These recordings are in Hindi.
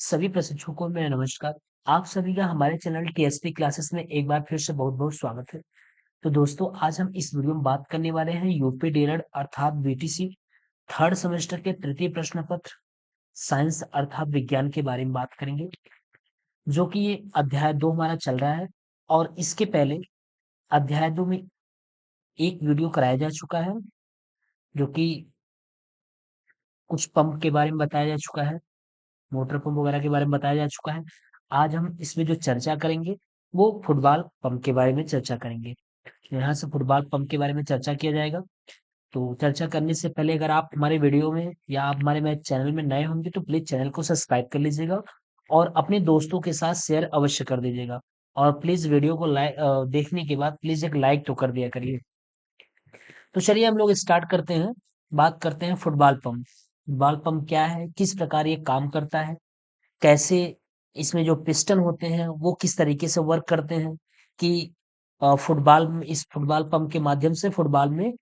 सभी प्रशिक्षुओं को मेरा नमस्कार। आप सभी का हमारे चैनल टीएसपी क्लासेस में एक बार फिर से बहुत-बहुत स्वागत है। तो दोस्तों आज हम इस वीडियो में बात करने वाले हैं यूपी डीएलएड अर्थात बीटीसी थर्ड सेमेस्टर के तृतीय प्रश्न पत्र साइंस अर्थात विज्ञान के बारे में बात करेंगे, जो कि ये अध्याय 2 हमारा चल रहा है और इसके पहले अध्याय 2 में एक वीडियो कराया जा चुका है, जो कि कुछ पंप के बारे में बताया जा चुका है। मोटर पंप वगैरह के बारे में बताया जा चुका है। आज हम इसमें जो चर्चा करेंगे वो फुटबॉल पंप के बारे में चर्चा करेंगे। यहाँ से फुटबॉल पंप के बारे में चर्चा किया जाएगा। तो चर्चा करने से पहले अगर आप हमारे वीडियो में या आप हमारे मैं चैनल में नए होंगे तो प्लीज चैनल को सब्सक्राइब कर लीजिएगा और अपने दोस्तों के साथ शेयर अवश्य कर दीजिएगा। और प्लीज वीडियो को देखने के बाद प्लीज एक लाइक तो कर दिया करिए। तो चलिए हम लोग स्टार्ट करते हैं। बात करते हैं फुटबॉल पंप। फुटबॉल पंप क्या है, किस प्रकार ये काम करता है, कैसे इसमें जो पिस्टन होते हैं वो किस तरीके से वर्क करते हैं कि फुटबॉल में इस फुटबॉल पंप के माध्यम से फुटबॉल में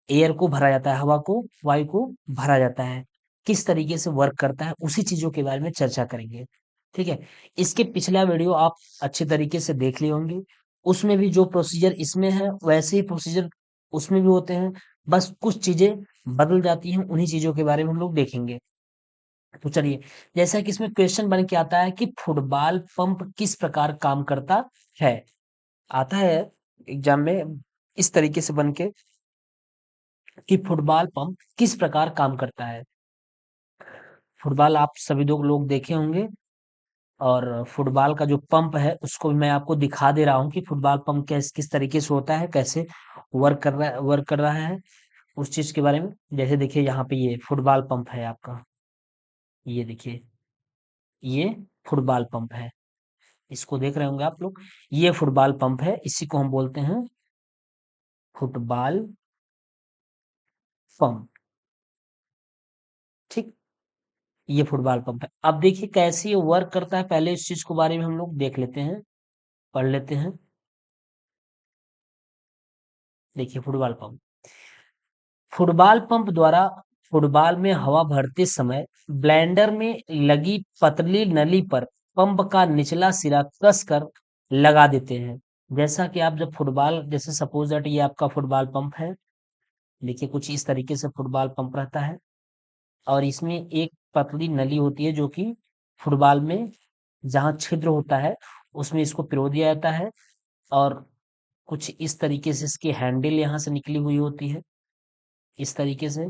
एयर को भरा जाता है, हवा को वायु को भरा जाता है, किस तरीके से वर्क करता है उसी चीजों के बारे में चर्चा करेंगे। ठीक है। इसके पिछला वीडियो आप अच्छे तरीके से देख लिए होंगे। उसमें भी जो प्रोसीजर इसमें है वैसे ही प्रोसीजर उसमें भी होते हैं, बस कुछ चीजें बदल जाती हैं, उन्हीं चीजों के बारे में हम लोग देखेंगे। तो चलिए, जैसा कि इसमें क्वेश्चन बन के आता है कि फुटबॉल पंप किस प्रकार काम करता है, आता है एग्जाम में इस तरीके से बन के कि फुटबॉल पंप किस प्रकार काम करता है। फुटबॉल आप सभी लोग देखे होंगे और फुटबॉल का जो पंप है उसको भी मैं आपको दिखा दे रहा हूँ कि फुटबॉल पंप किस किस तरीके से होता है, कैसे वर्क कर रहा है उस चीज के बारे में। जैसे देखिए यहाँ पे ये फुटबॉल पंप है आपका, ये देखिए ये फुटबॉल पंप है, इसको देख रहे होंगे आप लोग। ये फुटबॉल पंप है, इसी को हम बोलते हैं फुटबॉल पंप। ठीक, ये फुटबॉल पंप है। अब देखिए कैसे ये वर्क करता है, पहले इस चीज के बारे में हम लोग देख लेते हैं, पढ़ लेते हैं। देखिए फुटबॉल पंप, फुटबॉल पंप द्वारा फुटबॉल में हवा भरते समय ब्लेंडर में लगी पतली नली पर पंप का निचला सिरा कसकर लगा देते हैं। जैसा कि आप जब फुटबॉल, जैसे सपोज दैट ये आपका फुटबॉल पंप है, देखिए कुछ इस तरीके से फुटबॉल पंप रहता है और इसमें एक पतली नली होती है जो कि फुटबॉल में जहाँ छिद्र होता है उसमें इसको पिरो दिया जाता है और कुछ इस तरीके से इसकी हैंडल यहाँ से निकली हुई होती है, इस तरीके से,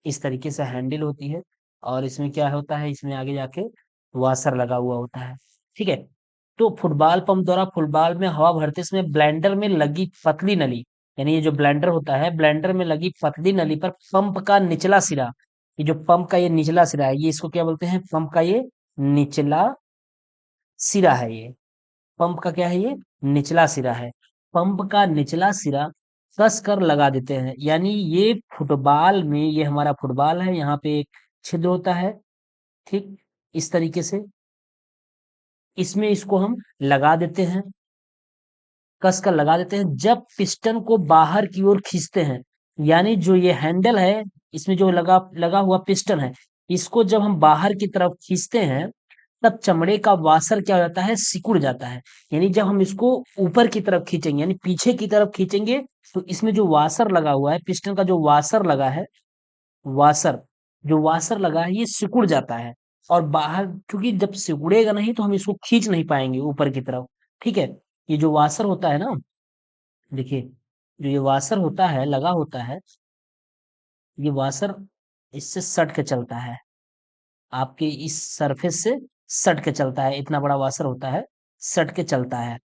इस तरीके से हैंडल होती है और इसमें क्या होता है, इसमें आगे जाके वाशर लगा हुआ होता है। ठीक है। तो फुटबॉल पंप द्वारा फुटबॉल में हवा भरते समय ब्लेंडर में लगी पतली नली, यानी ये जो ब्लेंडर होता है, ब्लेंडर में लगी पतली नली पर पंप का निचला सिरा, ये जो पंप का ये निचला सिरा है, ये इसको क्या बोलते हैं, पंप का ये निचला सिरा है। ये पंप का क्या है, ये निचला सिरा है। पंप का निचला सिरा कस कर लगा देते हैं, यानी ये फुटबॉल में, ये हमारा फुटबॉल है, यहाँ पे एक छिद्र होता है। ठीक, इस तरीके से इसमें इसको हम लगा देते हैं, कस कर लगा देते हैं। जब पिस्टन को बाहर की ओर खींचते हैं, यानी जो ये हैंडल है, इसमें जो लगा लगा हुआ पिस्टन है, इसको जब हम बाहर की तरफ खींचते हैं तब चमड़े का वासर क्या हो जाता है, सिकुड़ जाता है। यानी जब हम इसको ऊपर की तरफ खींचेंगे, यानी पीछे की तरफ खींचेंगे, तो इसमें जो वासर लगा हुआ है, पिस्टन का जो वासर लगा है, वासर, जो वासर लगा है ये सिकुड़ जाता है और बाहर, क्योंकि जब सिकुड़ेगा नहीं तो हम इसको खींच नहीं पाएंगे ऊपर की तरफ। ठीक है। ये जो वासर होता है ना, देखिए जो ये वाशर होता है, लगा होता है, ये वाशर इससे सट के चलता है, आपके इस सरफेस से सट के चलता है, इतना बड़ा वाशर होता है, सट के चलता है,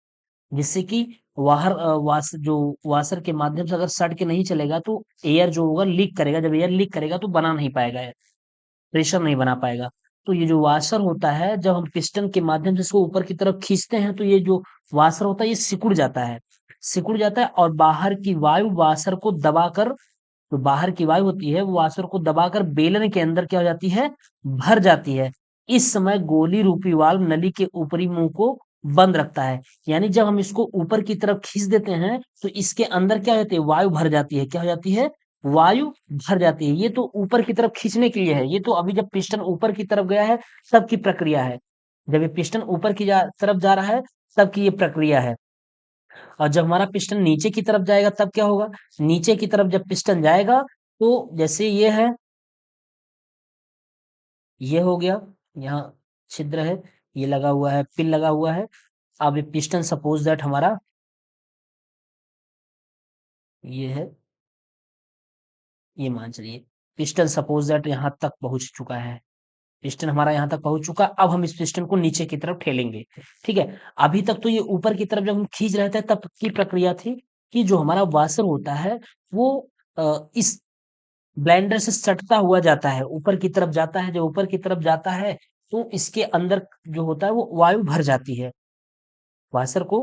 जिससे कि जो वाशर के माध्यम से अगर सट के नहीं चलेगा तो एयर जो होगा लीक करेगा, जब एयर लीक करेगा तो बना नहीं पाएगा, प्रेशर नहीं बना पाएगा। तो ये जो वाशर होता है, जब हम पिस्टन के माध्यम से इसको ऊपर की तरफ खींचते हैं तो ये जो वाशर होता है ये सिकुड़ जाता है, सिकुड़ जाता है और बाहर की वायु वाशर को दबाकर, जो बाहर की वायु होती है वो वाशर को दबाकर बेलन के अंदर क्या हो जाती है, भर जाती है। इस समय गोली रूपी वाल्व नली के ऊपरी मुंह को बंद रखता है, यानी जब हम इसको ऊपर की तरफ खींच देते हैं तो इसके अंदर क्या होती है, वायु भर जाती है, क्या हो जाती है, वायु भर जाती है। ये तो ऊपर की तरफ खींचने के लिए है। ये तो अभी जब पिस्टन ऊपर की तरफ गया है तब की प्रक्रिया है। जब ये पिस्टन ऊपर की तरफ जा रहा है तब की ये प्रक्रिया है। और जब हमारा पिस्टन नीचे की तरफ जाएगा तब क्या होगा? नीचे की तरफ जब पिस्टन जाएगा तो जैसे ये है, ये हो गया, यहाँ छिद्र है, ये लगा हुआ है, पिन लगा हुआ है। अब ये पिस्टन सपोज दैट हमारा ये है, ये मान चलिए पिस्टन सपोज दैट यहाँ तक पहुंच चुका है। पिस्टन हमारा यहाँ तक पहुंच चुका। अब हम इस पिस्टन को नीचे की तरफ ठेलेंगे। ठीक है। अभी तक तो ये ऊपर की तरफ जब हम खींच रहे थे तब की प्रक्रिया थी कि जो हमारा वाशर होता है वो इस ब्लेंडर से सटता हुआ जाता है, ऊपर की तरफ जाता है। जब ऊपर की तरफ जाता है तो इसके अंदर जो होता है वो वायु भर जाती है। वाशर को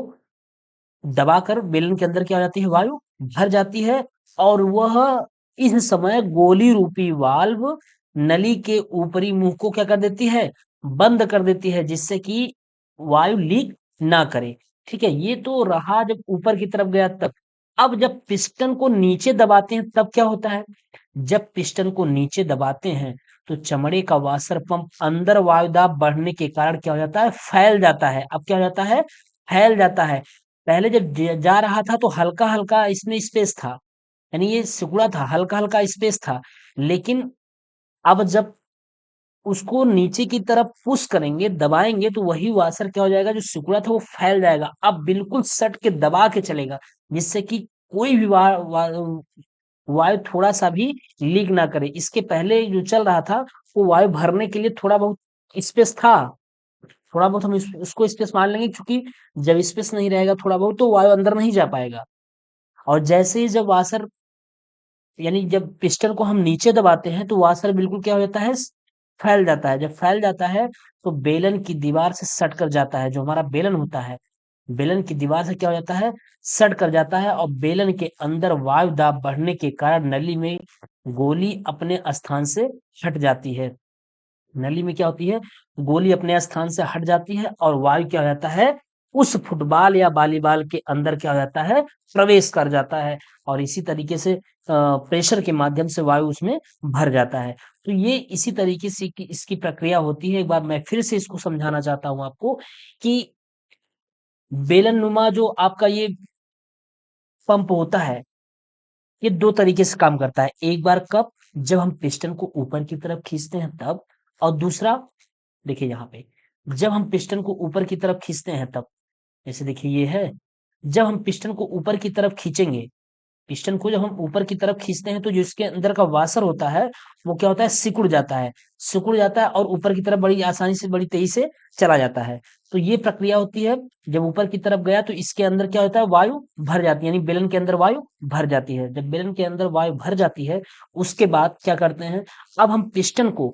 दबाकर बेलन के अंदर क्या हो जाती है? वायु भर जाती है। और वह इस समय गोली रूपी वाल्व नली के ऊपरी मुंह को क्या कर देती है? बंद कर देती है, जिससे कि वायु लीक ना करे। ठीक है, ये तो रहा जब ऊपर की तरफ गया तब। अब जब पिस्टन को नीचे दबाते हैं तब क्या होता है? जब पिस्टन को नीचे दबाते हैं तो चमड़े का वाशर पंप अंदर वायु दाब बढ़ने के कारण क्या हो जाता है? फैल जाता है। अब क्या हो जाता है? फैल जाता है। पहले जब जा रहा था तो हल्का हल्का इसमें स्पेस था, यानी ये सिकुड़ा था, हल्का हल्का स्पेस था। लेकिन अब जब उसको नीचे की तरफ पुश करेंगे, दबाएंगे, तो वही वाशर क्या हो जाएगा? जो सिकुड़ा था वो फैल जाएगा। अब बिल्कुल सट के दबा के चलेगा, जिससे कि कोई भी वायु थोड़ा सा भी लीक ना करे। इसके पहले जो चल रहा था वो वायु भरने के लिए थोड़ा बहुत स्पेस था। थोड़ा बहुत हम उसको स्पेस मान लेंगे, क्योंकि जब स्पेस नहीं रहेगा थोड़ा बहुत तो वायु अंदर नहीं जा पाएगा। और जैसे ही जब वाशर, यानी जब पिस्टन को हम नीचे दबाते हैं तो वाशर बिल्कुल क्या हो जाता है? फैल जाता है। जब फैल जाता है तो बेलन की दीवार से सट कर जाता है। जो हमारा बेलन होता है, बेलन की दीवार से क्या हो जाता है? सट कर जाता है। और बेलन के अंदर वायु दाब बढ़ने के कारण नली में गोली अपने स्थान से हट जाती है। नली में क्या होती है? गोली अपने स्थान से हट जाती है और वायु क्या हो जाता है? उस फुटबॉल या वॉलीबॉल के अंदर क्या हो जाता है? प्रवेश कर जाता है। और इसी तरीके से प्रेशर के माध्यम से वायु उसमें भर जाता है। तो ये इसी तरीके से इसकी प्रक्रिया होती है। एक बार मैं फिर से इसको समझाना चाहता हूं आपको कि बेलन नुमा जो आपका ये पंप होता है, ये 2 तरीके से काम करता है। एक बार कब? जब हम पिस्टन को ऊपर की तरफ खींचते हैं तब। और दूसरा, देखिए यहाँ पे, जब हम पिस्टन को ऊपर की तरफ खींचते हैं तब। जैसे देखिए ये है, जब हम पिस्टन को ऊपर की तरफ खींचेंगे, पिस्टन को जब हम ऊपर की तरफ खींचते हैं तो जो इसके अंदर का वाशर होता है वो क्या होता है? सिकुड़ जाता है। सिकुड़ जाता है और ऊपर की तरफ बड़ी आसानी से, बड़ी तेजी से चला जाता है। तो ये प्रक्रिया होती है। जब ऊपर की तरफ गया तो इसके अंदर क्या होता है? वायु भर जाती है, यानी बेलन के अंदर वायु भर जाती है। जब बेलन के अंदर वायु भर जाती है उसके बाद क्या करते हैं? अब हम पिस्टन को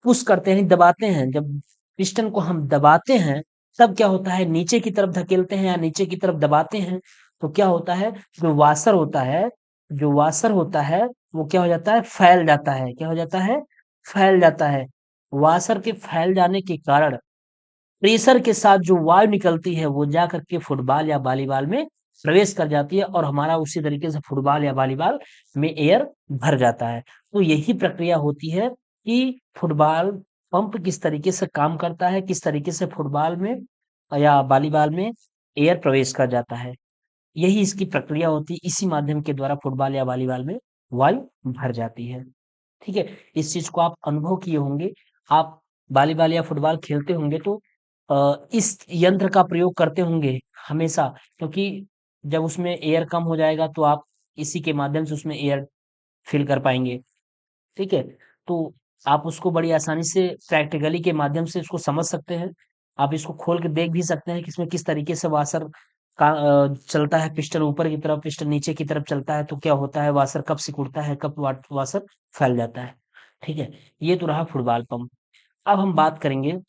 पुश करते हैं, दबाते हैं। जब पिस्टन को हम दबाते हैं तब क्या होता है? नीचे की तरफ धकेलते हैं या नीचे की तरफ दबाते हैं तो क्या होता है? जो वाशर होता है, जो वाशर होता है वो क्या हो जाता है? फैल जाता है। क्या हो जाता है? फैल जाता है। वाशर के फैल जाने के कारण प्रेशर के साथ जो वायु निकलती है वो जा करके फुटबॉल या वॉलीबॉल में प्रवेश कर जाती है और हमारा उसी तरीके से फुटबॉल या वॉलीबॉल में एयर भर जाता है। तो यही प्रक्रिया होती है कि फुटबॉल पंप किस तरीके से काम करता है, किस तरीके से फुटबॉल में या वॉलीबॉल में एयर प्रवेश कर जाता है। यही इसकी प्रक्रिया होती है। इसी माध्यम के द्वारा फुटबॉल या वॉलीबॉल में वायु भर जाती है। ठीक है? इस चीज़ को आप अनुभव किए होंगे। आप वॉलीबॉल या फुटबॉल खेलते होंगे तो इस यंत्र का प्रयोग करते होंगे हमेशा, क्योंकि जब उसमें एयर कम हो जाएगा तो आप इसी के माध्यम से उसमें एयर फिल कर पाएँगे। ठीक है? तो आप उसको बड़ी आसानी से प्रैक्टिकली के माध्यम से उसको समझ सकते हैं। आप इसको खोल के देख भी सकते हैं कि इसमें किस तरीके से वॉशर का चलता है। पिस्टन ऊपर की तरफ, पिस्टन नीचे की तरफ चलता है तो क्या होता है? वॉशर कब सिकुड़ता है, कब वॉशर फैल जाता है। ठीक है? ये तो रहा फुटबॉल पंप। अब हम बात करेंगे,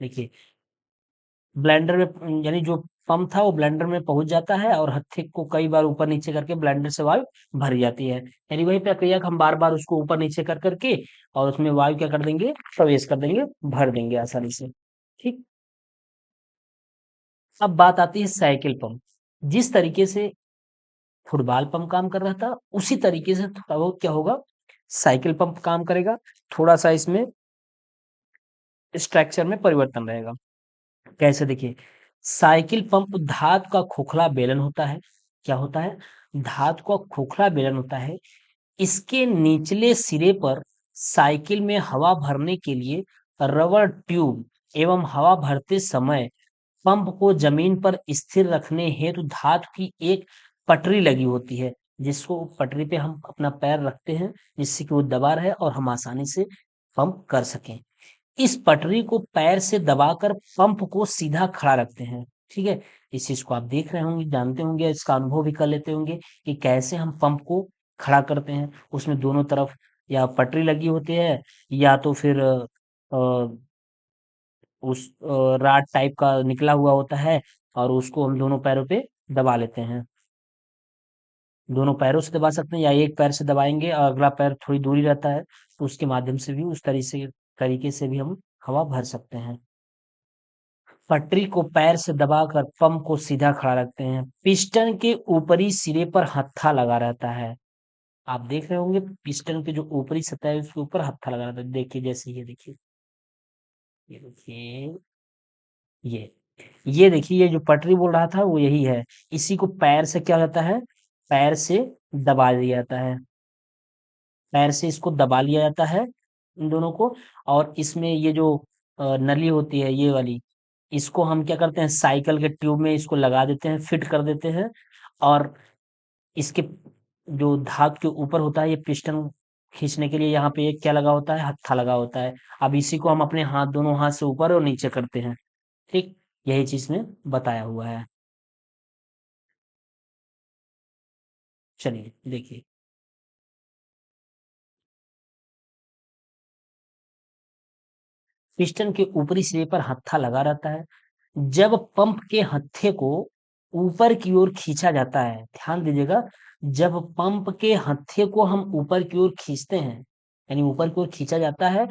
देखिए, ब्लेंडर में, यानी जो पंप था वो ब्लेंडर में पहुंच जाता है और हत्थे को कई बार ऊपर नीचे करके ब्लेंडर से वायु भर जाती है। यानी वही प्रक्रिया कि हम बार बार उसको ऊपर नीचे कर करके और उसमें वायु क्या कर देंगे? प्रवेश कर देंगे, भर देंगे आसानी से। ठीक। अब बात आती है साइकिल पंप। जिस तरीके से फुटबॉल पंप काम कर रहा था, उसी तरीके से थोड़ा बहुत क्या होगा, साइकिल पंप काम करेगा। थोड़ा-सा इसमें स्ट्रक्चर में परिवर्तन रहेगा। कैसे देखिए, साइकिल पंप धातु का खोखला बेलन होता है। क्या होता है? धातु का खोखला बेलन होता है। इसके निचले सिरे पर साइकिल में हवा भरने के लिए रबर ट्यूब एवं हवा भरते समय पंप को जमीन पर स्थिर रखने हेतु धातु की एक पटरी लगी होती है, जिसको पटरी पे हम अपना पैर रखते हैं, जिससे कि वो दबा रहे और हम आसानी से पंप कर सकें। इस पटरी को पैर से दबाकर पंप को सीधा खड़ा रखते हैं। ठीक है? इस चीज़ को आप देख रहे होंगे, जानते होंगे, इसका अनुभव भी कर लेते होंगे कि कैसे हम पंप को खड़ा करते हैं। उसमें दोनों तरफ या पटरी लगी होती है या तो फिर रॉड टाइप का निकला हुआ होता है और उसको हम दोनों पैरों पे दबा लेते हैं। दोनों पैरों से दबा सकते हैं या एक पैर से दबाएँगे और अगला पैर थोड़ी दूरी रहता है, तो उसके माध्यम से भी उस तरीके से भी हम हवा भर सकते हैं। पटरी को पैर से दबाकर पंप को सीधा खड़ा रखते हैं। पिस्टन के ऊपरी सिरे पर हत्था लगा रहता है। आप देख रहे होंगे पिस्टन की जो ऊपरी सतह है उसके ऊपर हत्था लगा रहता है। देखिए जैसे ये देखिए, ये देखिए, ये। ये देखिए ये जो पटरी बोल रहा था वो यही है। इसी को पैर से क्या हो जाता है? पैर से दबा दिया जाता है। पैर से इसको दबा लिया जाता है इन दोनों को। और इसमें ये जो नली होती है ये वाली, इसको हम क्या करते हैं साइकिल के ट्यूब में इसको लगा देते हैं, फिट कर देते हैं। और इसके जो धात के ऊपर होता है ये पिस्टन खींचने के लिए यहाँ पे एक क्या लगा होता है, हत्था लगा होता है। अब इसी को हम अपने हाथ, दोनों हाथ से ऊपर और नीचे करते हैं। ठीक, यही चीज में बताया हुआ है। चलिए देखिए, पिस्टन के ऊपरी सिरे पर हत्था लगा रहता है। जब पंप के हत्थे को ऊपर की ओर खींचा जाता है, ध्यान दीजिएगा, जब पंप के हत्थे को हम ऊपर की ओर खींचते हैं, यानी ऊपर की ओर खींचा जाता है,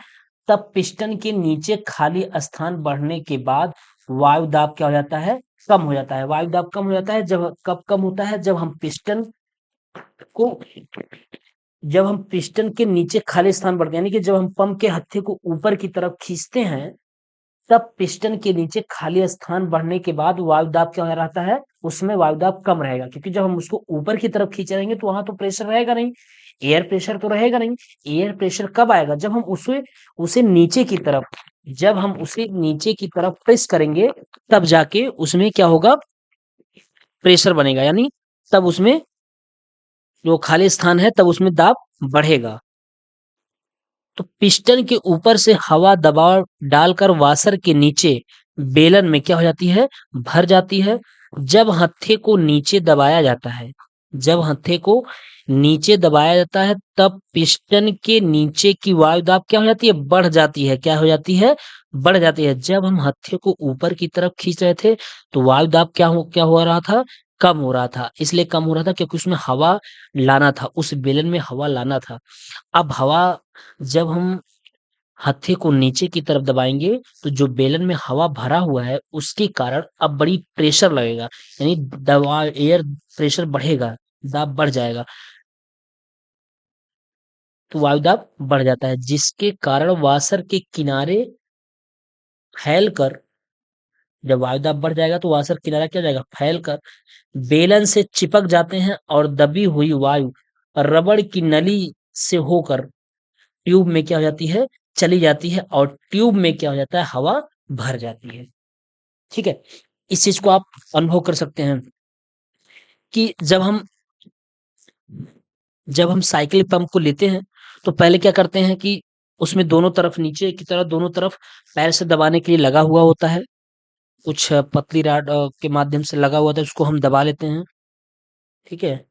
तब पिस्टन के नीचे खाली स्थान बढ़ने के बाद वायु दाब क्या हो जाता है? कम हो जाता है। वायु दाब कम हो जाता है जब, कब कम होता है? को जब हम पिस्टन के नीचे खाली स्थान बढ़ते हैं, यानी कि जब हम पंप के हत्थे को ऊपर की तरफ खींचते हैं, तब पिस्टन के नीचे खाली स्थान बढ़ने के बाद वायु दाब क्या हो रहता है? उसमें वायु दाब कम रहेगा, क्योंकि जब हम उसको ऊपर की तरफ खींच रहेंगे तो वहां तो प्रेशर रहेगा नहीं, एयर प्रेशर तो रहेगा नहीं। एयर प्रेशर कब आएगा? जब हम उसे उसे नीचे की तरफ जब हम उसे नीचे की तरफ प्रेस करेंगे, तब जाके उसमें क्या होगा? प्रेशर बनेगा, यानी तब उसमें जो खाली स्थान है तब उसमें दाब बढ़ेगा। तो पिस्टन के ऊपर से हवा दबाव डालकर वाशर के नीचे बेलन में क्या हो जाती है? भर जाती है। जब हत्थे को नीचे दबाया जाता है जब हत्थे को नीचे दबाया जाता है, तब पिस्टन के नीचे की वायु दाब क्या हो जाती है? बढ़ जाती है। क्या हो जाती है? बढ़ जाती है। जब हम हत्थे को ऊपर की तरफ खींच रहे थे तो वायु दाब क्या हो रहा था? कम हो रहा था। इसलिए कम हो रहा था क्योंकि उसमें हवा लाना था, उस बेलन में हवा लाना था। अब हवा, जब हम हत्थे को नीचे की तरफ दबाएँगे, तो जो बेलन में हवा भरा हुआ है, उसके कारण अब बड़ी प्रेशर लगेगा, यानी दबाव, एयर प्रेशर बढ़ेगा, दाब बढ़ जाएगा, तो वायु दाब बढ़ जाता है, जिसके कारण वॉशर के किनारे फैलकर, जब वायु दाब बढ़ जाएगा तो वॉशर किनारा क्या हो जाएगा? फैलकर बेलन से चिपक जाते हैं और दबी हुई वायु रबड़ की नली से होकर ट्यूब में क्या हो जाती है? चली जाती है और ट्यूब में क्या हो जाता है? हवा भर जाती है। ठीक है? इस चीज़ को आप अनुभव कर सकते हैं कि जब हम साइकिल पंप को लेते हैं, तो पहले क्या करते हैं कि उसमें दोनों तरफ, नीचे की तरफ दोनों तरफ पैर से दबाने के लिए लगा हुआ होता है। कुछ पतली रॉड के माध्यम से लगा हुआ होता है, उसको हम दबा लेते हैं। ठीक है?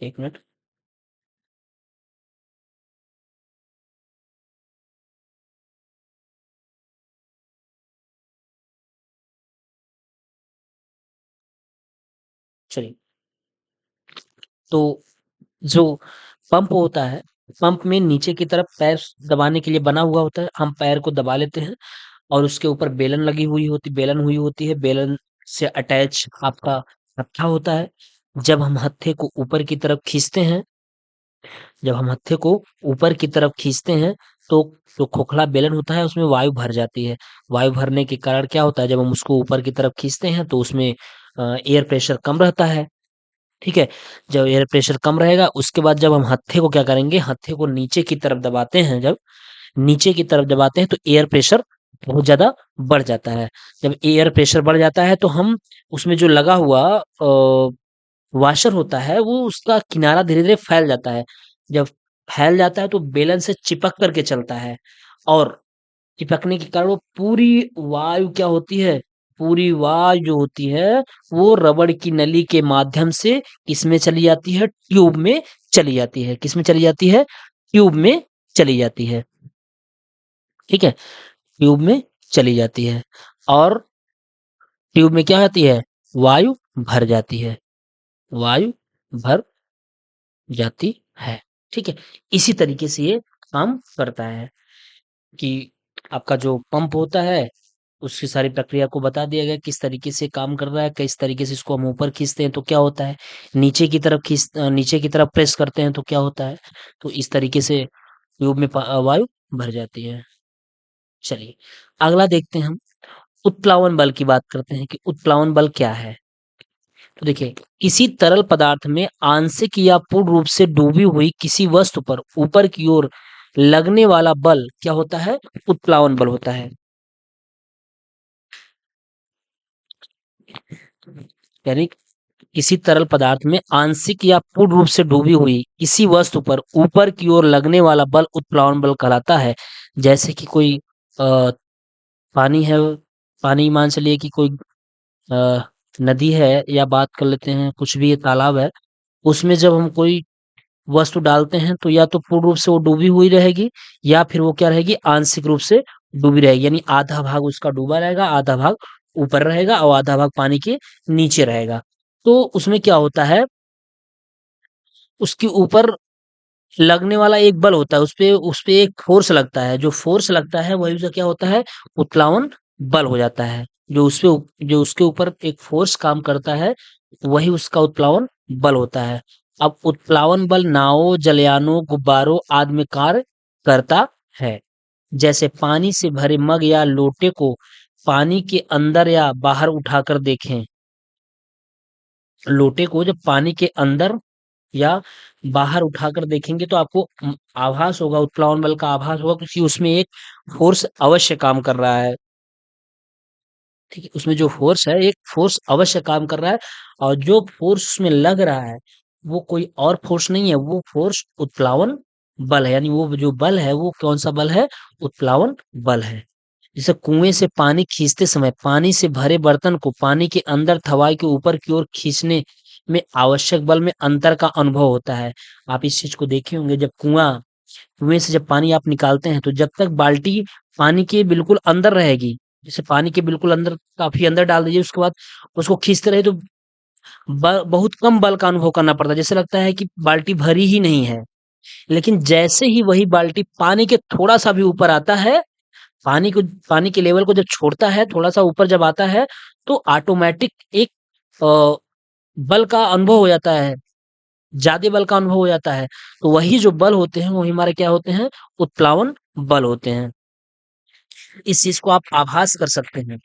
1 मिनट। चलिए, तो जो पंप होता है, पंप में नीचे की तरफ पैर दबाने के लिए बना हुआ होता है। हम पैर को दबा लेते हैं और उसके ऊपर बेलन हुई होती है। बेलन से अटैच आपका हत्था होता है, जब हम हत्थे को ऊपर की तरफ खींचते हैं जब हम हत्थे को ऊपर की तरफ खींचते हैं, तो जो खोखला बेलन होता है उसमें वायु भर जाती है। वायु भरने के कारण क्या होता है, जब हम उसको ऊपर की तरफ खींचते हैं तो उसमें एयर प्रेशर कम रहता है, ठीक है? जब एयर प्रेशर कम रहेगा, उसके बाद जब हम हत्थे को क्या करेंगे, हत्थे को नीचे की तरफ दबाते हैं, जब नीचे की तरफ दबाते हैं तो एयर प्रेशर बहुत ज़्यादा बढ़ जाता है। जब एयर प्रेशर बढ़ जाता है तो हम उसमें जो लगा हुआ वॉशर होता है, वो उसका किनारा धीरे-धीरे फैल जाता है। जब फैल जाता है तो बेलन से चिपक कर के चलता है, और चिपकने के कारण वो पूरी वायु क्या होती है, पूरी वायु जो होती है, वो रबड़ की नली के माध्यम से किसमें चली जाती है, ट्यूब में चली जाती है। किसमें चली जाती है? ट्यूब में चली जाती है, ठीक है? ट्यूब में चली जाती है, और ट्यूब में क्या होती है? वायु भर जाती है, वायु भर जाती है, ठीक है? इसी तरीके से ये काम करता है कि आपका जो पंप होता है, उसकी सारी प्रक्रिया को बता दिया गया किस तरीके से काम कर रहा है, किस तरीके से इसको हम ऊपर खींचते हैं तो क्या होता है, नीचे की तरफ प्रेस करते हैं तो क्या होता है, तो इस तरीके से ट्यूब में वायु भर जाती है। चलिए, अगला देखते हैं हम, उत्प्लावन बल की बात करते हैं कि उत्प्लावन बल क्या है। तो देखिए, किसी तरल पदार्थ में आंशिक या पूर्ण रूप से डूबी हुई किसी वस्तु पर ऊपर की ओर लगने वाला बल क्या होता है? उत्प्लावन बल होता है। यानी किसी तरल पदार्थ में आंशिक या पूर्ण रूप से डूबी हुई किसी वस्तु पर ऊपर की ओर लगने वाला बल उत्प्लावन बल कहलाता है। जैसे कि कोई पानी है, पानी मान चलिए कि कोई अ, नदी है, या बात कर लेते हैं कुछ भी तालाब है, उसमें जब हम कोई वस्तु डालते हैं तो या तो पूर्ण रूप से वो डूबी हुई रहेगी, या फिर वो क्या रहेगी, आंशिक रूप से डूबी रहेगी। यानी आधा भाग उसका डूबा रहेगा, आधा भाग ऊपर रहेगा, और आधा भाग पानी के नीचे रहेगा। तो उसमें क्या होता है, उसके ऊपर लगने वाला एक बल होता है, उसपे एक फ़ोर्स लगता है, जो फ़ोर्स लगता है वही उसका क्या होता है, उत्प्लावन बल हो जाता है। जो उसके ऊपर एक फ़ोर्स काम करता है, वही उसका उत्प्लावन बल होता है। अब उत्प्लावन बल नावों, जलयानों, गुब्बारों आदि में कार्य करता है। जैसे पानी से भरे मग या लोटे को पानी के अंदर या बाहर उठाकर देखें। लोटे को जब पानी के अंदर या बाहर उठाकर देखेंगे तो आपको आभास होगा, उत्प्लावन बल का आभास होगा, क्योंकि उसमें एक फ़ोर्स अवश्य काम कर रहा है, ठीक है? उसमें जो फ़ोर्स है, एक फ़ोर्स अवश्य काम कर रहा है, और जो फ़ोर्स उसमें लग रहा है, वो कोई और फ़ोर्स नहीं है, वो फ़ोर्स उत्प्लावन बल है। यानी वो जो बल है, वो कौन-सा बल है? उत्प्लावन बल है। जैसे कुएँ से पानी खींचते समय पानी से भरे बर्तन को पानी के अंदर थवाई के ऊपर की ओर खींचने में आवश्यक बल में अंतर का अनुभव होता है। आप इस चीज़ को देखे होंगे, जब कुएँ से जब पानी आप निकालते हैं, तो जब तक बाल्टी पानी के बिल्कुल अंदर रहेगी, जैसे पानी के बिल्कुल अंदर, काफ़ी अंदर डाल दीजिए, उसके बाद उसको खींचते रहिए, तो बहुत कम बल का अनुभव करना पड़ता है। जैसे लगता है कि बाल्टी भरी ही नहीं है। लेकिन जैसे ही वही बाल्टी पानी के थोड़ा-सा भी ऊपर आता है, पानी के लेवल को जब छोड़ता है, थोड़ा-सा ऊपर जब आता है, तो ऑटोमैटिक एक अ, बल का अनुभव हो जाता है, ज़्यादा बल का अनुभव हो जाता है। तो वही जो बल होते हैं, वही हमारे क्या होते हैं? उत्प्लावन बल होते हैं। इस चीज़ को आप आभास कर सकते हैं।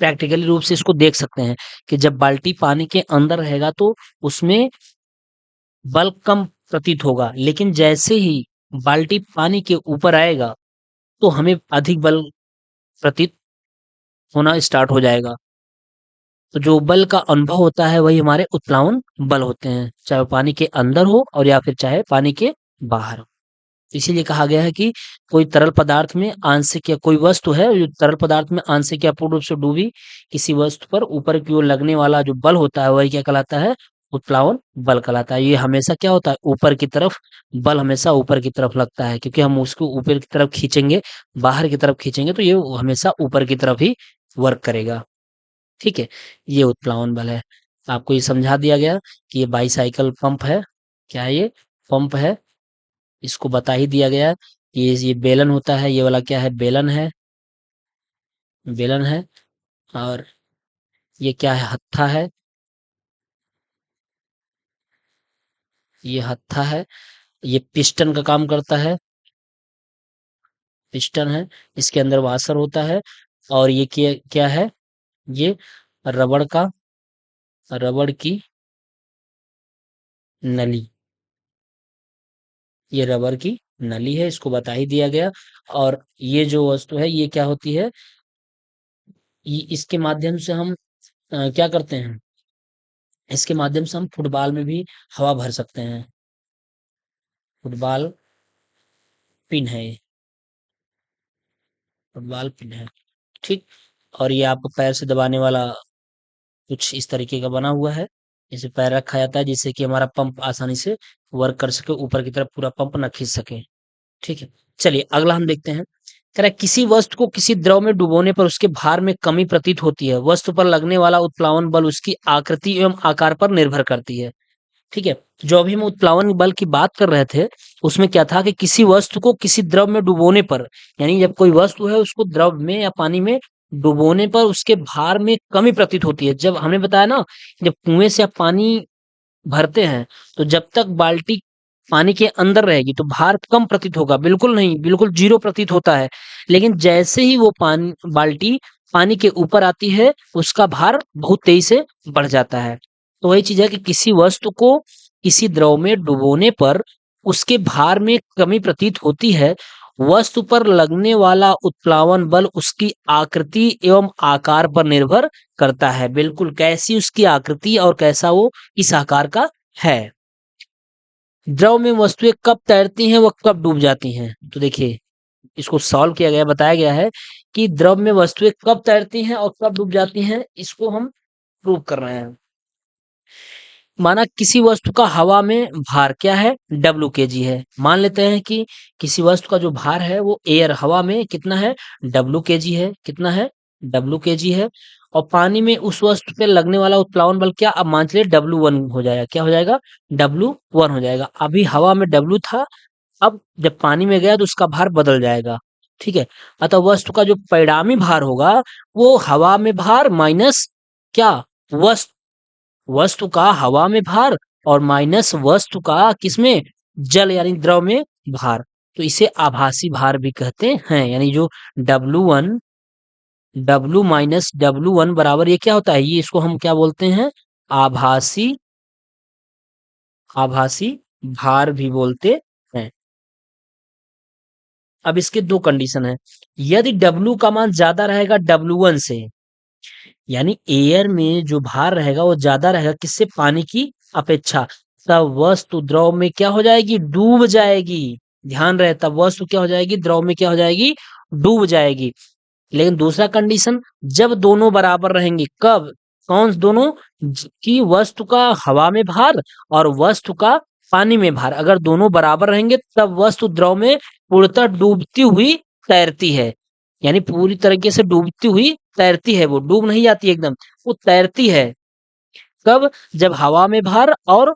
प्रैक्टिकली रूप से इसको देख सकते हैं कि जब बाल्टी पानी के अंदर रहेगा तो उसमें बल कम प्रतीत होगा, लेकिन जैसे ही बाल्टी पानी के ऊपर आएगा, तो हमें अधिक बल प्रतीत होना स्टार्ट हो जाएगा। तो जो बल का अनुभव होता है वही हमारे उत्प्लावन बल होते हैं, चाहे वो पानी के अंदर हो और या फिर चाहे पानी के बाहर हो। इसीलिए कहा गया है कि कोई तरल पदार्थ में आंशिक, या कोई वस्तु है जो तरल पदार्थ में आंशिक या पूर्ण रूप से डूबी किसी वस्तु पर ऊपर की ओर लगने वाला जो बल होता है वही क्या कहलाता है? उत्प्लावन बल कहलाता है। ये हमेशा क्या होता है? ऊपर की तरफ, बल हमेशा ऊपर की तरफ लगता है, क्योंकि हम उसको ऊपर की तरफ खींचेंगे, बाहर की तरफ खींचेंगे तो ये हमेशा ऊपर की तरफ ही वर्क करेगा। ठीक है? ये उत्प्लावन बल है। आपको ये समझा दिया गया कि ये बाईसाइकिल पंप है। क्या है ये? पंप है। इसको बता ही दिया गया। ये बेलन होता है, ये वाला क्या है? बेलन है, बेलन है। और ये क्या है? हत्था है। ये हत्था है, ये पिस्टन का काम करता है, पिस्टन है, इसके अंदर वाशर होता है। और ये क्या क्या है, ये रबड़ का, रबड़ की नली, ये रबर की नली है, इसको बता ही दिया गया। और ये जो वस्तु है ये क्या होती है, ये इसके माध्यम से हम क्या करते हैं, इसके माध्यम से हम फुटबॉल में भी हवा भर सकते हैं। फुटबॉल पिन है ये, फुटबॉल पिन है, ठीक। और ये आपको पैर से दबाने वाला कुछ इस तरीके का बना हुआ है। इसे पैर रखा जाता है जिससे कि हमारा पंप आसानी से वर्क कर सके, ऊपर की तरफ पूरा पंप ना खींच सके, ठीक है। चलिए अगला हम देखते हैं। कह रहा है किसी वस्तु को किसी द्रव में डुबोने पर उसके भार में कमी प्रतीत होती है। वस्तु पर लगने वाला उत्प्लावन बल उसकी आकृति एवं आकार पर निर्भर करती है, ठीक है। जो अभी हम उत्प्लावन बल की बात कर रहे थे, उसमें क्या था कि किसी वस्तु को किसी द्रव में डुबोने पर, यानी जब कोई वस्तु है उसको द्रव में या पानी में डुबोने पर उसके भार में कमी प्रतीत होती है। जब हमने बताया ना, जब कुएं से आप पानी भरते हैं तो जब तक बाल्टी पानी के अंदर रहेगी तो भार कम प्रतीत होगा, बिल्कुल नहीं, बिल्कुल जीरो प्रतीत होता है। लेकिन जैसे ही वो पानी बाल्टी पानी के ऊपर आती है उसका भार बहुत तेजी से बढ़ जाता है। तो वही चीज है कि किसी वस्तु को किसी द्रव में डुबोने पर उसके भार में कमी प्रतीत होती है। वस्तु पर लगने वाला उत्प्लावन बल उसकी आकृति एवं आकार पर निर्भर करता है। बिल्कुल, कैसी उसकी आकृति और कैसा वो इस आकार का है। द्रव में वस्तुएं कब तैरती हैं व कब डूब जाती हैं, तो देखिए इसको सॉल्व किया गया, बताया गया है कि द्रव में वस्तुएं कब तैरती हैं और कब डूब जाती हैं, इसको हम प्रूव कर रहे हैं। माना किसी वस्तु का हवा में भार क्या है, डब्ल्यू केजी है। मान लेते हैं कि किसी वस्तु का जो भार है वो एयर हवा में कितना है, डब्ल्यू केजी है, कितना है, डब्ल्यू केजी है। और पानी में उस वस्तु पे लगने वाला उत्प्लावन बल क्या, अब मान चलिए डब्ल्यू वन हो जाएगा, क्या हो जाएगा, डब्ल्यू वन हो जाएगा। अभी हवा में डब्ल्यू था, अब जब पानी में गया तो उसका भार बदल जाएगा, ठीक है। अतः वस्तु का जो परिणामी भार होगा वो हवा में भार माइनस क्या, वस्तु वस्तु का हवा में भार और माइनस वस्तु का किसमें, जल यानी द्रव में भार। तो इसे आभासी भार भी कहते हैं। यानी जो W1 W माइनस W1 बराबर ये क्या होता है, ये इसको हम क्या बोलते हैं, आभासी आभासी भार भी बोलते हैं। अब इसके दो कंडीशन है। यदि W का मान ज्यादा रहेगा W1 से, यानी एयर में जो भार रहेगा वो ज्यादा रहेगा किससे, पानी की अपेक्षा, तब वस्तु द्रव में क्या हो जाएगी, डूब जाएगी। ध्यान रहे, तब वस्तु क्या हो जाएगी, द्रव में क्या हो जाएगी, डूब जाएगी। लेकिन दूसरा कंडीशन, जब दोनों बराबर रहेंगे, कब, कौन दोनों, कि वस्तु का हवा में भार और वस्तु का पानी में भार अगर दोनों बराबर रहेंगे तब वस्तु द्रव में पूर्णतः डूबती हुई तैरती है। यानी पूरी तरीके से डूबती हुई तैरती है, वो डूब नहीं जाती एकदम, वो तैरती है। कब, जब हवा में भार और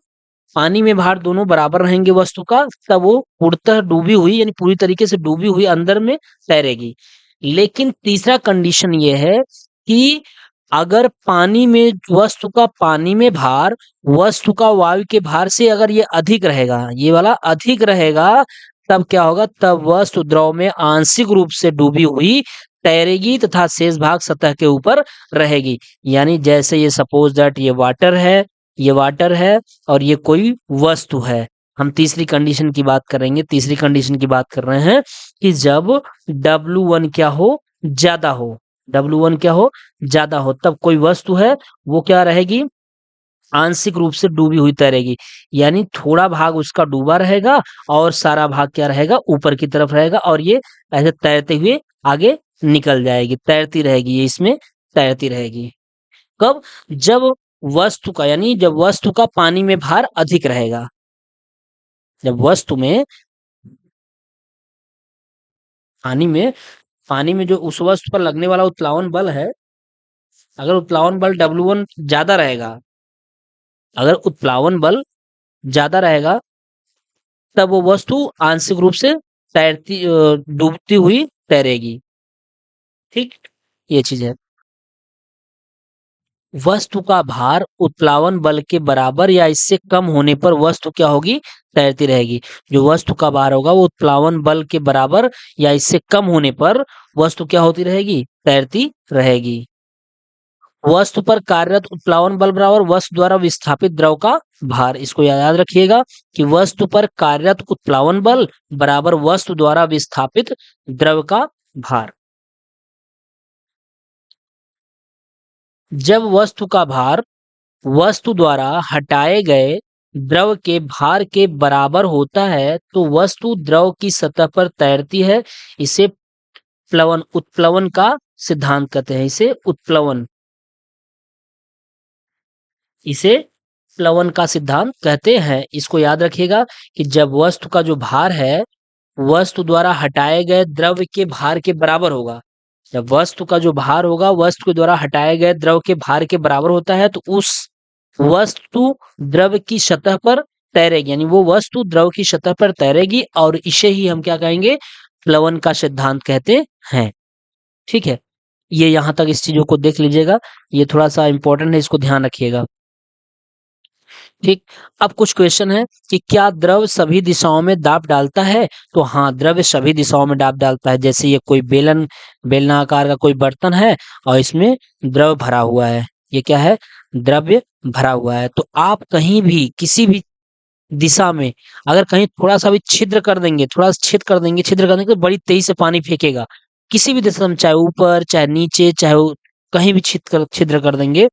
पानी में भार दोनों बराबर रहेंगे वस्तु का, तब वो पूर्णतः डूबी हुई यानी पूरी तरीके से डूबी हुई अंदर में तैरेगी। लेकिन तीसरा कंडीशन ये है कि अगर पानी में वस्तु का पानी में भार वस्तु का वायु के भार से अगर ये अधिक रहेगा, ये वाला अधिक रहेगा, तब क्या होगा, तब वस्तु द्रव में आंशिक रूप से डूबी हुई तैरेगी तथा शेष भाग सतह के ऊपर रहेगी। यानी जैसे ये सपोज दैट ये वाटर है, ये वाटर है और ये कोई वस्तु है। हम तीसरी कंडीशन की बात करेंगे, तीसरी कंडीशन की बात कर रहे हैं कि जब W1 क्या हो, ज्यादा हो, W1 क्या हो, ज्यादा हो, तब कोई वस्तु है वो क्या रहेगी, आंशिक रूप से डूबी हुई तैरेगी। यानी थोड़ा भाग उसका डूबा रहेगा और सारा भाग क्या रहेगा, ऊपर की तरफ रहेगा और ये ऐसे तैरते हुए आगे निकल जाएगी, तैरती रहेगी, ये इसमें तैरती रहेगी। कब, जब वस्तु का, यानी जब वस्तु का पानी में भार अधिक रहेगा, जब वस्तु में पानी में पानी में जो उस वस्तु पर लगने वाला उत्प्लावन बल है, अगर उत्प्लावन बल W1 ज्यादा रहेगा, अगर उत्प्लावन बल ज्यादा रहेगा तब वो वस्तु आंशिक रूप से डूबती हुई तैरेगी, ठीक, ये चीज है। वस्तु का भार उत्प्लावन बल के बराबर या इससे कम होने पर वस्तु क्या होगी, तैरती रहेगी। जो वस्तु का भार होगा वो उत्प्लावन बल के बराबर या इससे कम होने पर वस्तु क्या होती रहेगी, तैरती रहेगी। वस्तु पर कार्यरत उत्प्लावन बल बराबर वस्तु द्वारा विस्थापित द्रव का भार। इसको याद रखिएगा कि वस्तु पर कार्यरत उत्प्लावन बल बराबर वस्तु द्वारा विस्थापित द्रव का भार। जब वस्तु का भार वस्तु द्वारा हटाए गए द्रव के भार के बराबर होता है तो वस्तु द्रव की सतह पर तैरती है। इसे उत्प्लवन का सिद्धांत कहते हैं। इसे प्लवन का सिद्धांत कहते हैं। इसको याद रखिएगा कि जब वस्तु का जो भार है वस्तु द्वारा हटाए गए द्रव के भार के बराबर होगा। जब वस्तु का जो भार होगा वस्तु के द्वारा हटाए गए द्रव के भार के बराबर होता है तो उस वस्तु द्रव की सतह पर तैरेगी, यानी वो वस्तु द्रव की सतह पर तैरेगी और इसे ही हम क्या कहेंगे, प्लवन का सिद्धांत कहते हैं। ठीक है, ये यहां तक इस चीजों को देख लीजिएगा, ये थोड़ा सा इंपॉर्टेंट है, इसको ध्यान रखिएगा। ठीक, अब कुछ क्वेश्चन है कि क्या द्रव सभी दिशाओं में दाब डालता है? तो हाँ, द्रव्य सभी दिशाओं में दाब डालता है। जैसे ये कोई बेलनाकार का कोई बर्तन है और इसमें द्रव भरा हुआ है, ये क्या है, द्रव्य भरा हुआ है। तो आप कहीं भी किसी भी दिशा में अगर कहीं थोड़ा सा भी छिद्र कर देंगे, छिद्र कर देंगे तो बड़ी तेजी से पानी फेंकेगा। किसी भी दिशा में, चाहे ऊपर चाहे नीचे चाहे कहीं भी छिद्र कर देंगे।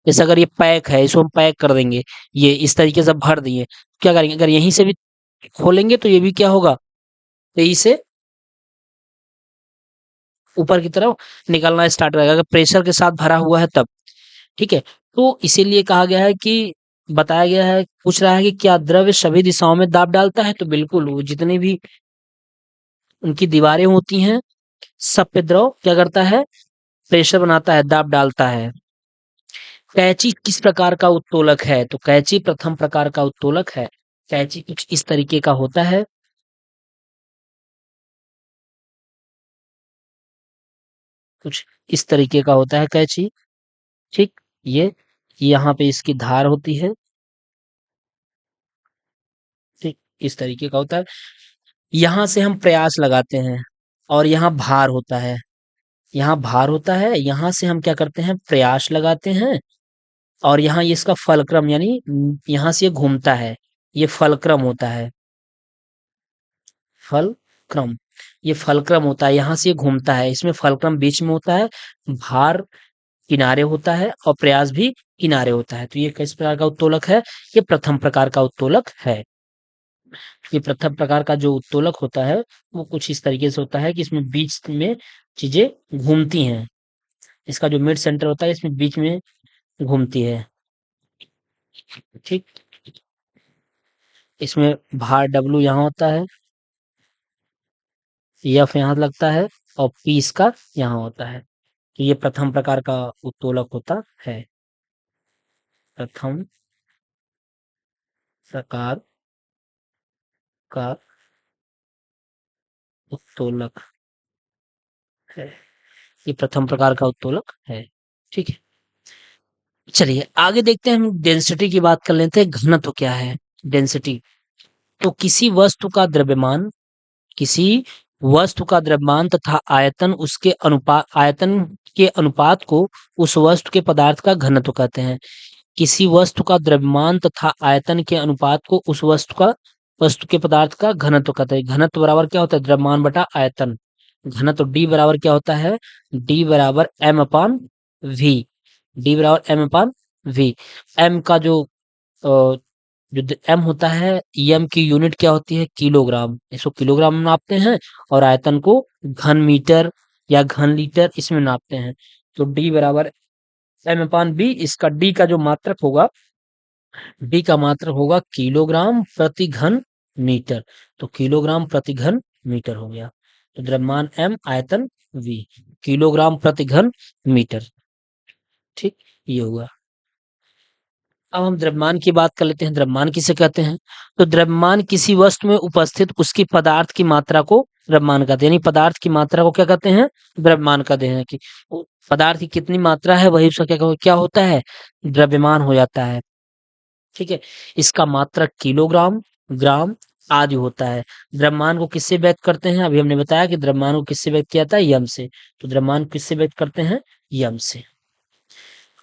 जैसे अगर ये पैक है, इसको हम पैक कर देंगे, ये इस तरीके से भर दिए, क्या करेंगे, अगर यहीं से भी खोलेंगे तो ये भी क्या होगा, तेजी से ऊपर की तरफ निकलना स्टार्ट करेगा, अगर प्रेशर के साथ भरा हुआ है तब। ठीक है, तो इसीलिए कहा गया है कि बताया गया है, पूछ रहा है कि क्या द्रव्य सभी दिशाओं में दाब डालता है? तो बिल्कुल, वो जितनी भी उनकी दीवारें होती हैं सब पे द्रव क्या करता है, प्रेशर बनाता है, दाब डालता है। कैंची किस प्रकार का उत्तोलक है? तो कैंची प्रथम प्रकार का उत्तोलक है। कैंची कुछ इस तरीके का होता है, कुछ इस तरीके का होता है कैंची। ठीक, ये यहाँ पे इसकी धार होती है। ठीक, इस तरीके का होता है। यहाँ से हम प्रयास लगाते हैं और यहाँ भार होता है, यहाँ भार होता है, यहाँ से हम क्या करते हैं, प्रयास लगाते हैं और यहाँ ये इसका फलक्रम, यानी यहाँ से ये घूमता है, ये फलक्रम होता है, फलक्रम, ये फलक्रम होता है, यहाँ से ये घूमता है, इसमें फलक्रम बीच में होता है, भार किनारे होता है और प्रयास भी किनारे होता है। तो ये किस प्रकार का उत्तोलक है? ये प्रथम प्रकार का उत्तोलक है। ये प्रथम प्रकार का जो उत्तोलक होता है वो कुछ इस तरीके से होता है कि इसमें बीच में चीजें घूमती हैं। इसका जो मिड सेंटर होता है इसमें बीच में घूमती है। ठीक, इसमें भार डब्लू यहाँ होता है, एफ यहाँ लगता है और पी इसका यहाँ होता है। तो ये प्रथम प्रकार का उत्तोलक होता है। प्रथम प्रकार का उत्तोलक है, ये प्रथम प्रकार का उत्तोलक है। ठीक है, चलिए आगे देखते हैं, हम डेंसिटी की बात कर लेते हैं। घनत्व क्या है? डेंसिटी, तो किसी वस्तु का द्रव्यमान तथा आयतन के अनुपात को उस वस्तु के पदार्थ का घनत्व कहते हैं। किसी वस्तु का द्रव्यमान तथा आयतन के अनुपात को उस वस्तु के पदार्थ का घनत्व कहते हैं। घनत्व बराबर क्या होता है, द्रव्यमान बटा आयतन। घनत्व डी बराबर क्या होता है, डी बराबर एम अपान वी। डी बराबर एम अपान वी। एम का अ, जो एम होता है, एम की यूनिट क्या होती है, किलोग्राम। इसको किलोग्राम में नापते हैं और आयतन को घन मीटर या घन लीटर इसमें नापते हैं। तो डी बराबर एम अपान बी। इसका डी का जो मात्रक होगा, डी का मात्रक होगा किलोग्राम प्रति घन मीटर। तो किलोग्राम प्रति घन मीटर हो गया। तो द्रव्यमान एम, आयतन वी, किलोग्राम प्रति घन मीटर। ठीक, ये हुआ। अब हम द्रव्यमान की बात कर लेते हैं। द्रव्यमान किसे कहते हैं? तो द्रव्यमान किसी वस्तु में उपस्थित उसकी पदार्थ की मात्रा को द्रव्यमान कहते हैं। यानी पदार्थ की मात्रा को क्या कहते हैं? द्रव्यमान कहते हैं। कि पदार्थ की कितनी मात्रा है वही उसका क्या होता है? द्रव्यमान हो जाता है। ठीक है। इसका मात्रक किलोग्राम, ग्राम आदि होता है। द्रव्यमान को किससे व्यक्त करते हैं? अभी हमने बताया कि द्रव्यमान को किससे व्यक्त किया था? यम से। तो द्रव्यमान किससे व्यक्त करते हैं? यम से।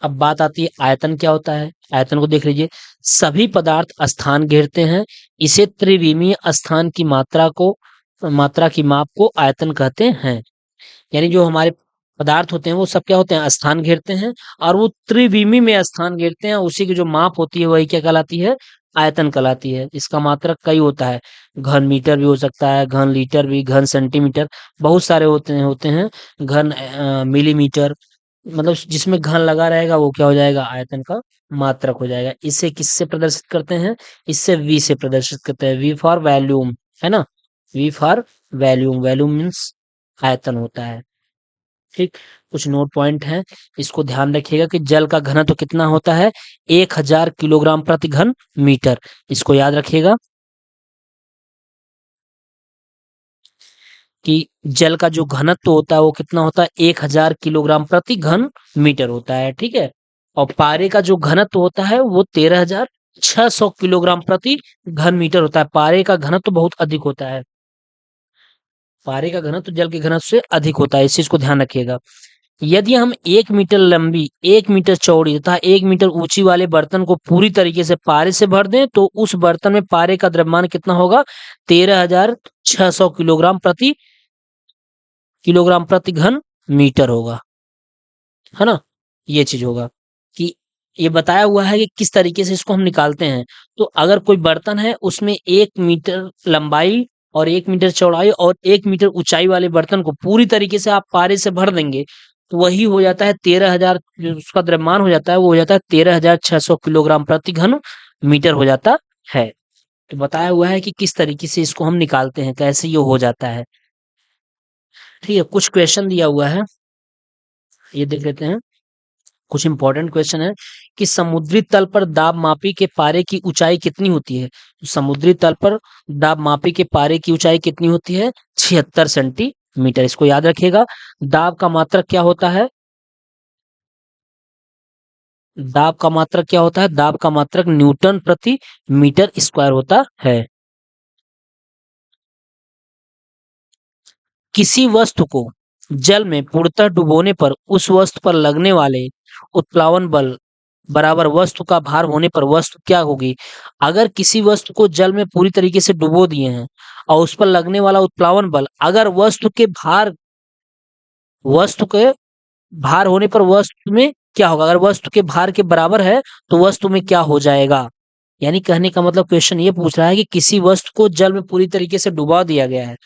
अब बात आती है आयतन क्या होता है? आयतन को देख लीजिए। सभी पदार्थ स्थान घेरते हैं। इसे त्रिविमीय स्थान की मात्रा की माप को आयतन कहते हैं। यानी जो हमारे पदार्थ होते हैं वो सब क्या होते हैं? स्थान घेरते हैं, और वो त्रिविमी में स्थान घेरते हैं। उसी की जो माप होती है वही क्या कहलाती है? आयतन कहलाती है। इसका मात्रक कई होता है। घन मीटर भी हो सकता है, घन लीटर भी, घन सेंटीमीटर, बहुत सारे होते हैं। घन मिलीमीटर, मतलब जिसमें घन लगा रहेगा वो क्या हो जाएगा? आयतन का मात्रक हो जाएगा। इसे किससे प्रदर्शित करते हैं? इससे वी से प्रदर्शित करते हैं। वी फॉर वॉल्यूम, है ना? V for volume. Volume means आयतन होता है। ठीक। कुछ नोट पॉइंट हैं, इसको ध्यान रखिएगा कि जल का घनत्व कितना होता है? 1000 किलोग्राम प्रति घन मीटर। इसको याद रखिएगा कि जल का जो घनत्व होता है वो कितना होता है? 1000 किलोग्राम प्रति घन मीटर होता है। ठीक है। और पारे का जो घनत्व होता है वो 13600 किलोग्राम प्रति घन मीटर होता है। पारे का घनत्व बहुत अधिक होता है। पारे का घनत्व जल के घनत्व से अधिक होता है, इस चीज को ध्यान रखिएगा। यदि हम 1 मीटर लंबी, 1 मीटर चौड़ी तथा 1 मीटर ऊंची वाले बर्तन को पूरी तरीके से पारे से भर दें तो उस बर्तन में पारे का द्रव्यमान कितना होगा? 13600 किलोग्राम प्रति घन मीटर होगा, है ना? ये चीज होगा कि ये बताया हुआ है कि किस तरीके से इसको हम निकालते हैं। तो अगर कोई बर्तन है उसमें 1 मीटर लंबाई और 1 मीटर चौड़ाई और 1 मीटर ऊंचाई वाले बर्तन को पूरी तरीके से आप पारे से भर देंगे तो वही हो जाता है 13,000। जो उसका द्रव्यमान हो जाता है वो हो जाता है 13,600 किलोग्राम प्रति घन मीटर हो जाता है। तो बताया हुआ है कि किस तरीके से इसको हम निकालते हैं, कैसे ये हो जाता है। ठीक है। कुछ क्वेश्चन दिया हुआ है, ये देख लेते हैं। कुछ इंपॉर्टेंट क्वेश्चन है कि समुद्री तल पर दाब मापी के पारे की ऊंचाई कितनी होती है? तो समुद्री तल पर दाब मापी के पारे की ऊंचाई कितनी होती है? 76 सेंटीमीटर। इसको याद रखिएगा। दाब का मात्रक क्या होता है? दाब का मात्रक क्या होता है? दाब का मात्रक न्यूटन प्रति मीटर स्क्वायर होता है। किसी वस्तु को जल में पूर्णतः डुबोने पर उस वस्तु पर लगने वाले उत्प्लावन बल बराबर वस्तु का भार होने पर वस्तु क्या होगी? अगर किसी वस्तु को जल में पूरी तरीके से डुबो दिए हैं और उस पर लगने वाला उत्प्लावन बल अगर वस्तु के भार होने पर वस्तु में क्या होगा? अगर वस्तु के भार के बराबर है तो वस्तु में क्या हो जाएगा? यानी कहने का मतलब क्वेश्चन ये पूछ रहा है कि किसी वस्तु को जल में पूरी तरीके से डुबा दिया गया है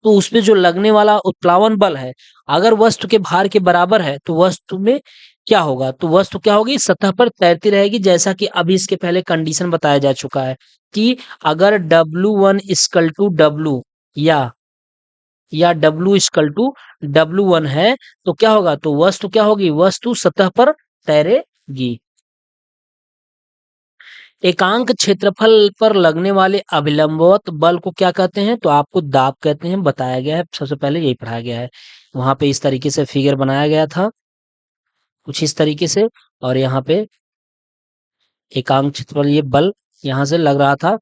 तो उसपे जो लगने वाला उत्प्लावन बल है अगर वस्तु के भार के बराबर है तो वस्तु में क्या होगा? तो वस्तु क्या होगी? सतह पर तैरती रहेगी। जैसा कि अभी इसके पहले कंडीशन बताया जा चुका है कि अगर W1 इक्वल टू W या W इक्वल टू W1 है तो क्या होगा? तो वस्तु क्या होगी? वस्तु सतह पर तैरेगी। एकांक क्षेत्रफल पर लगने वाले अभिलंबवत बल को क्या कहते हैं? तो आपको दाब कहते हैं, बताया गया है। सबसे पहले यही पढ़ाया गया है। वहां पे इस तरीके से फिगर बनाया गया था, कुछ इस तरीके से। और यहाँ पे एकांक क्षेत्रफल, ये बल यहाँ से लग रहा था,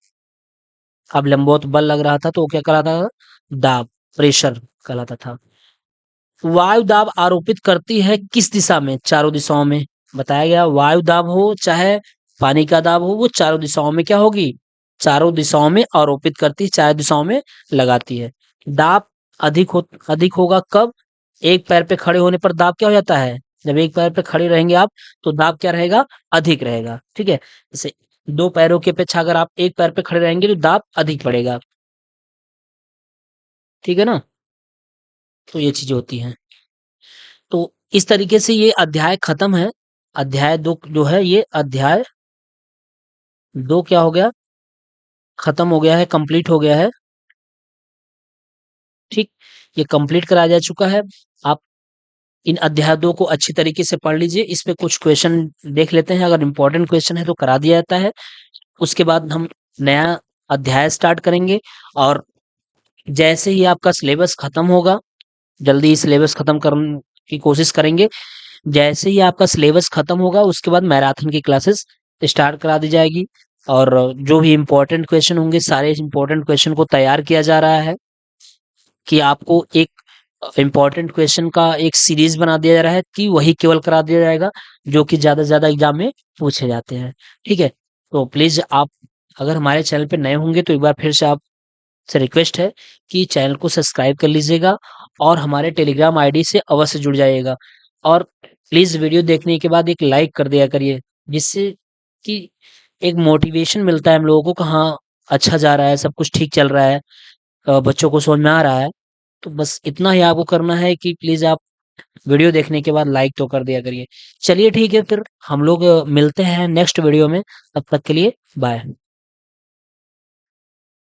अभिलंबवत बल लग रहा था तो वो क्या कहलाता था? दाब, प्रेशर कहलाता था। वायु दाब आरोपित करती है किस दिशा में? चारों दिशाओं में। बताया गया वायु दाब हो चाहे पानी का दाब हो वो चारों दिशाओं में क्या होगी? चारों दिशाओं में आरोपित करती है, चारों दिशाओं में लगाती है। दाब अधिक होगा कब? एक पैर पे खड़े होने पर दाब क्या हो जाता है? जब एक पैर पे खड़े रहेंगे आप तो दाब क्या रहेगा? अधिक रहेगा। ठीक है। जैसे दो पैरों की अपेक्षा अगर आप एक पैर पे खड़े रहेंगे तो दाब अधिक पड़ेगा। ठीक है ना? तो ये चीजें होती हैं। तो इस तरीके से ये अध्याय खत्म है। अध्याय 2 जो है, ये अध्याय 2 क्या हो गया? खत्म हो गया है, कंप्लीट हो गया है। ठीक। ये कंप्लीट कराया जा चुका है। आप इन अध्याय 2 को अच्छी तरीके से पढ़ लीजिए। इस पे कुछ क्वेश्चन देख लेते हैं, अगर इम्पोर्टेंट क्वेश्चन है तो करा दिया जाता है। उसके बाद हम नया अध्याय स्टार्ट करेंगे और जैसे ही आपका सिलेबस खत्म होगा, जल्दी ही सिलेबस खत्म करने की कोशिश करेंगे। जैसे ही आपका सिलेबस खत्म होगा उसके बाद मैराथन की क्लासेस स्टार्ट करा दी जाएगी और जो भी इम्पोर्टेंट क्वेश्चन होंगे सारे इम्पोर्टेंट क्वेश्चन को तैयार किया जा रहा है कि आपको एक इम्पोर्टेंट क्वेश्चन का एक सीरीज बना दिया जा रहा है कि वही केवल करा दिया जाएगा जो कि ज़्यादा से ज़्यादा एग्जाम में पूछे जाते हैं। ठीक है? तो प्लीज़ आप अगर हमारे चैनल पे नए होंगे तो एक बार फिर से आप से रिक्वेस्ट है कि चैनल को सब्सक्राइब कर लीजिएगा और हमारे टेलीग्राम आईडी से अवश्य जुड़ जाइएगा और प्लीज़ वीडियो देखने के बाद एक लाइक कर दिया करिए, जिससे कि एक मोटिवेशन मिलता है हम लोगों को कि हाँ, अच्छा जा रहा है, सब कुछ ठीक चल रहा है, बच्चों को समझ में आ रहा है। तो बस इतना ही आपको करना है कि प्लीज़ आप वीडियो देखने के बाद लाइक तो कर दिया करिए। चलिए ठीक है, फिर हम लोग मिलते हैं नेक्स्ट वीडियो में, तब तक के लिए बाय।